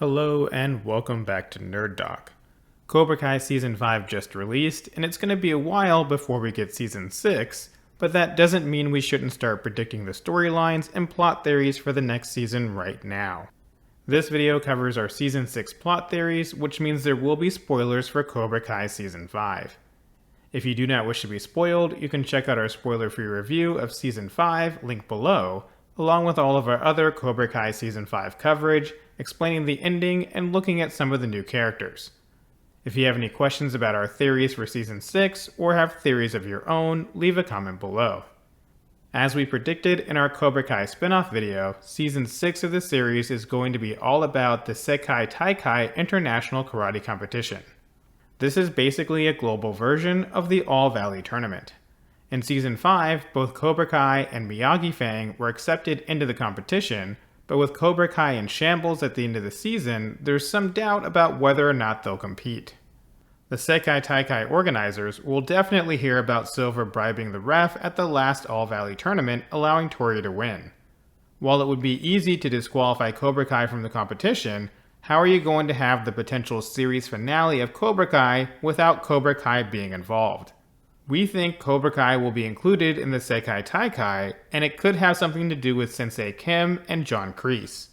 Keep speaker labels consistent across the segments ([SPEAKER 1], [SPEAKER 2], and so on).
[SPEAKER 1] Hello and welcome back to Nerd Doc. Cobra Kai Season 5 just released, and it's going to be a while before we get Season 6, but that doesn't mean we shouldn't start predicting the storylines and plot theories for the next season right now. This video covers our Season 6 plot theories, which means there will be spoilers for Cobra Kai Season 5. If you do not wish to be spoiled, you can check out our spoiler-free review of Season 5, link below, along with all of our other Cobra Kai Season 5 coverage, explaining the ending and looking at some of the new characters. If you have any questions about our theories for Season 6, or have theories of your own, leave a comment below. As we predicted in our Cobra Kai spin-off video, Season 6 of the series is going to be all about the Sekai Taikai International Karate Competition. This is basically a global version of the All Valley Tournament. In Season 5, both Cobra Kai and Miyagi Fang were accepted into the competition, but with Cobra Kai in shambles at the end of the season, there's some doubt about whether or not they'll compete. The Sekai Taikai organizers will definitely hear about Silver bribing the ref at the last All Valley tournament, allowing Tori to win. While it would be easy to disqualify Cobra Kai from the competition, how are you going to have the potential series finale of Cobra Kai without Cobra Kai being involved? We think Cobra Kai will be included in the Sekai Taikai, and it could have something to do with Sensei Kim and John Kreese.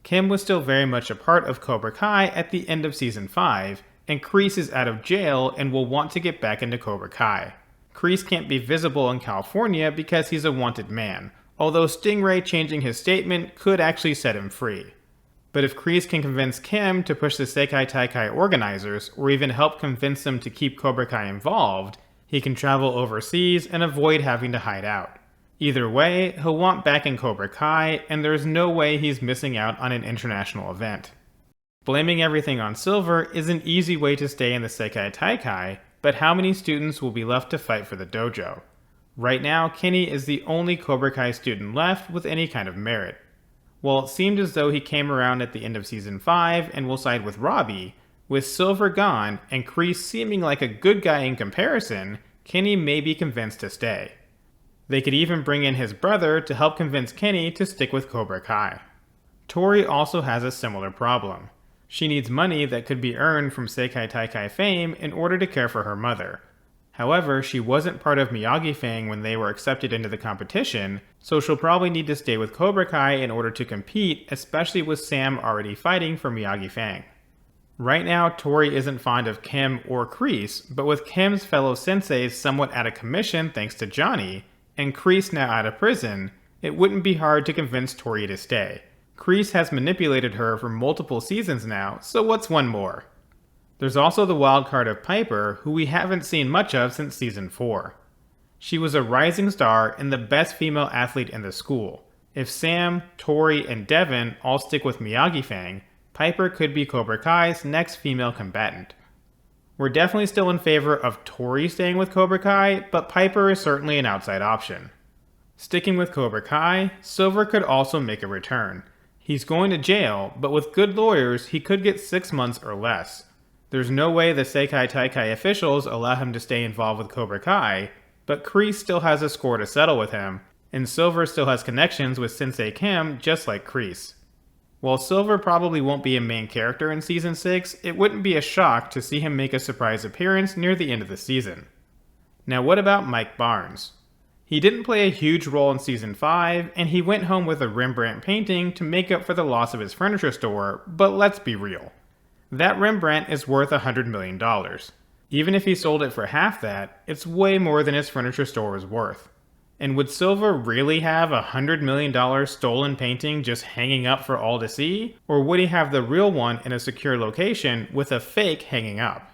[SPEAKER 1] Kim was still very much a part of Cobra Kai at the end of Season 5, and Kreese is out of jail and will want to get back into Cobra Kai. Kreese can't be visible in California because he's a wanted man, although Stingray changing his statement could actually set him free. But if Kreese can convince Kim to push the Sekai Taikai organizers, or even help convince them to keep Cobra Kai involved, he can travel overseas and avoid having to hide out. Either way, he'll want back in Cobra Kai, and there's no way he's missing out on an international event. Blaming everything on Silver is an easy way to stay in the Sekai Taikai, but how many students will be left to fight for the dojo? Right now, Kenny is the only Cobra Kai student left with any kind of merit. While it seemed as though he came around at the end of Season 5 and will side with Robbie, with Silver gone and Kreese seeming like a good guy in comparison, Kenny may be convinced to stay. They could even bring in his brother to help convince Kenny to stick with Cobra Kai. Tori also has a similar problem. She needs money that could be earned from Sekai Taikai fame in order to care for her mother. However, she wasn't part of Miyagi Fang when they were accepted into the competition, so she'll probably need to stay with Cobra Kai in order to compete, especially with Sam already fighting for Miyagi Fang. Right now, Tori isn't fond of Kim or Kreese, but with Kim's fellow senseis somewhat out of commission thanks to Johnny, and Kreese now out of prison, it wouldn't be hard to convince Tori to stay. Kreese has manipulated her for multiple seasons now, so what's one more? There's also the wild card of Piper, who we haven't seen much of since Season 4. She was a rising star and the best female athlete in the school. If Sam, Tori, and Devin all stick with Miyagi Fang, Piper could be Cobra Kai's next female combatant. We're definitely still in favor of Tori staying with Cobra Kai, but Piper is certainly an outside option. Sticking with Cobra Kai, Silver could also make a return. He's going to jail, but with good lawyers, he could get 6 months or less. There's no way the Sekai Taikai officials allow him to stay involved with Cobra Kai, but Kreese still has a score to settle with him, and Silver still has connections with Sensei Kim just like Kreese. While Silver probably won't be a main character in Season 6, it wouldn't be a shock to see him make a surprise appearance near the end of the season. Now what about Mike Barnes? He didn't play a huge role in Season 5, and he went home with a Rembrandt painting to make up for the loss of his furniture store, but let's be real. That Rembrandt is worth $100 million. Even if he sold it for half that, it's way more than his furniture store was worth. And would Silver really have a $100 million stolen painting just hanging up for all to see? Or would he have the real one in a secure location with a fake hanging up?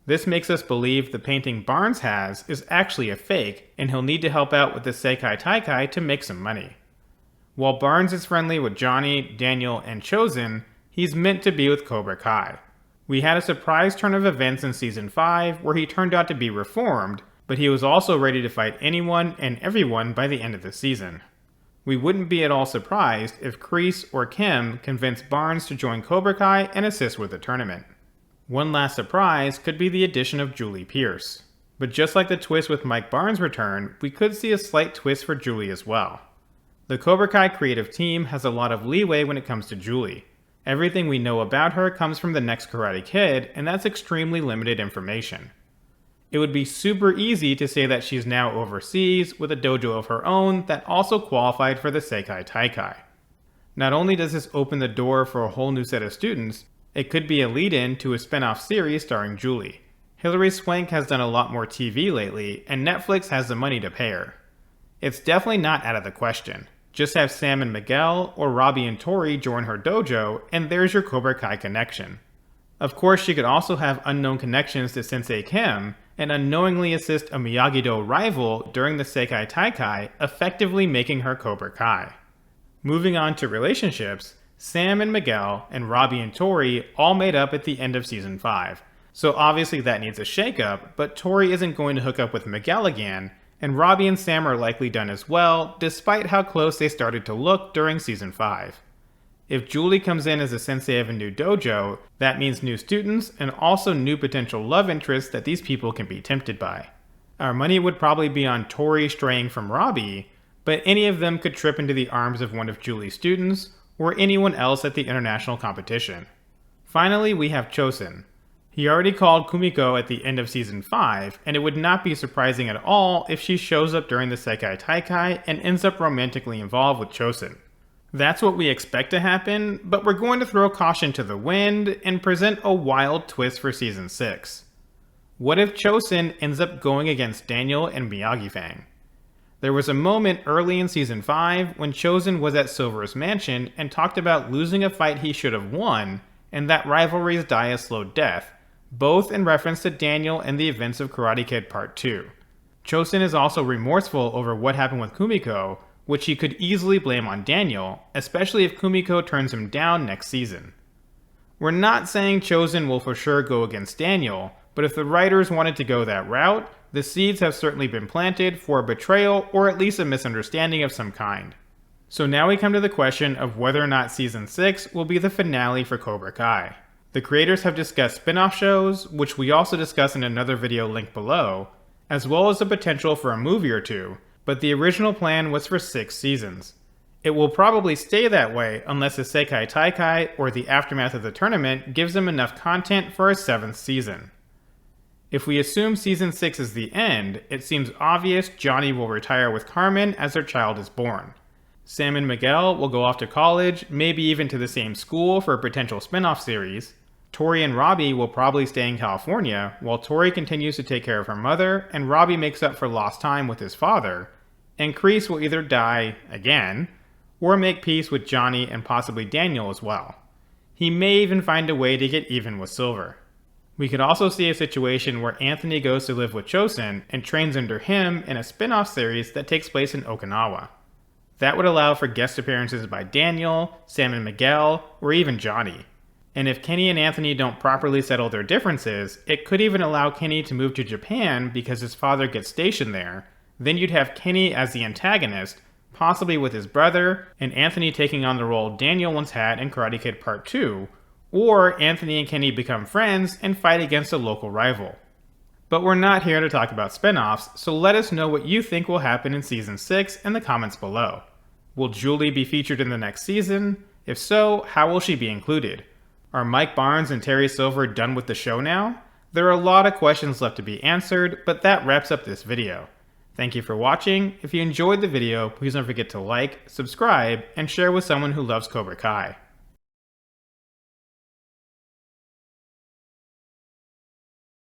[SPEAKER 1] This makes us believe the painting Barnes has is actually a fake, and he'll need to help out with the Sekai Taikai to make some money. While Barnes is friendly with Johnny, Daniel, and Chozen, he's meant to be with Cobra Kai. We had a surprise turn of events in Season 5 where he turned out to be reformed, but he was also ready to fight anyone and everyone by the end of the season. We wouldn't be at all surprised if Kreese or Kim convinced Barnes to join Cobra Kai and assist with the tournament. One last surprise could be the addition of Julie Pierce. But just like the twist with Mike Barnes' return, we could see a slight twist for Julie as well. The Cobra Kai creative team has a lot of leeway when it comes to Julie. Everything we know about her comes from the next Karate Kid, and that's extremely limited information. It would be super easy to say that she's now overseas with a dojo of her own that also qualified for the Sekai Taikai. Not only does this open the door for a whole new set of students, it could be a lead-in to a spin-off series starring Julie. Hilary Swank has done a lot more TV lately, and Netflix has the money to pay her. It's definitely not out of the question. Just have Sam and Miguel or Robbie and Tori join her dojo, and there's your Cobra Kai connection. Of course, she could also have unknown connections to Sensei Kim, and unknowingly assist a Miyagi-Do rival during the Sekai Taikai, effectively making her Cobra Kai. Moving on to relationships, Sam and Miguel and Robbie and Tori all made up at the end of Season 5. So obviously that needs a shakeup, but Tori isn't going to hook up with Miguel again, and Robbie and Sam are likely done as well, despite how close they started to look during Season 5. If Julie comes in as a sensei of a new dojo, that means new students and also new potential love interests that these people can be tempted by. Our money would probably be on Tori straying from Robbie, but any of them could trip into the arms of one of Julie's students, or anyone else at the international competition. Finally, we have Chozen. He already called Kumiko at the end of Season 5, and it would not be surprising at all if she shows up during the Sekai Taikai and ends up romantically involved with Chozen. That's what we expect to happen, but we're going to throw caution to the wind and present a wild twist for Season 6. What if Chozen ends up going against Daniel and Miyagi-Fang? There was a moment early in Season 5 when Chozen was at Silver's mansion and talked about losing a fight he should have won, and that rivalries die a slow death, both in reference to Daniel and the events of Karate Kid Part 2. Chozen is also remorseful over what happened with Kumiko, which he could easily blame on Daniel, especially if Kumiko turns him down next season. We're not saying Chozen will for sure go against Daniel, but if the writers wanted to go that route, the seeds have certainly been planted for a betrayal or at least a misunderstanding of some kind. So now we come to the question of whether or not Season 6 will be the finale for Cobra Kai. The creators have discussed spin-off shows, which we also discuss in another video linked below, as well as the potential for a movie or two, but the original plan was for 6 seasons. It will probably stay that way unless the Sekai Taikai or the aftermath of the tournament gives them enough content for a 7th season. If we assume Season 6 is the end, it seems obvious Johnny will retire with Carmen as their child is born. Sam and Miguel will go off to college, maybe even to the same school for a potential spin-off series. Tori and Robbie will probably stay in California, while Tori continues to take care of her mother, and Robbie makes up for lost time with his father. And Kreese will either die, again, or make peace with Johnny and possibly Daniel as well. He may even find a way to get even with Silver. We could also see a situation where Anthony goes to live with Chozen and trains under him in a spin-off series that takes place in Okinawa. That would allow for guest appearances by Daniel, Sam and Miguel, or even Johnny. And if Kenny and Anthony don't properly settle their differences, it could even allow Kenny to move to Japan because his father gets stationed there. Then you'd have Kenny as the antagonist, possibly with his brother, and Anthony taking on the role Daniel once had in Karate Kid Part 2, or Anthony and Kenny become friends and fight against a local rival. But we're not here to talk about spin-offs, so let us know what you think will happen in Season 6 in the comments below. Will Julie be featured in the next season? If so, how will she be included? Are Mike Barnes and Terry Silver done with the show now? There are a lot of questions left to be answered, but that wraps up this video. Thank you for watching. If you enjoyed the video, please don't forget to like, subscribe, and share with someone who loves Cobra Kai.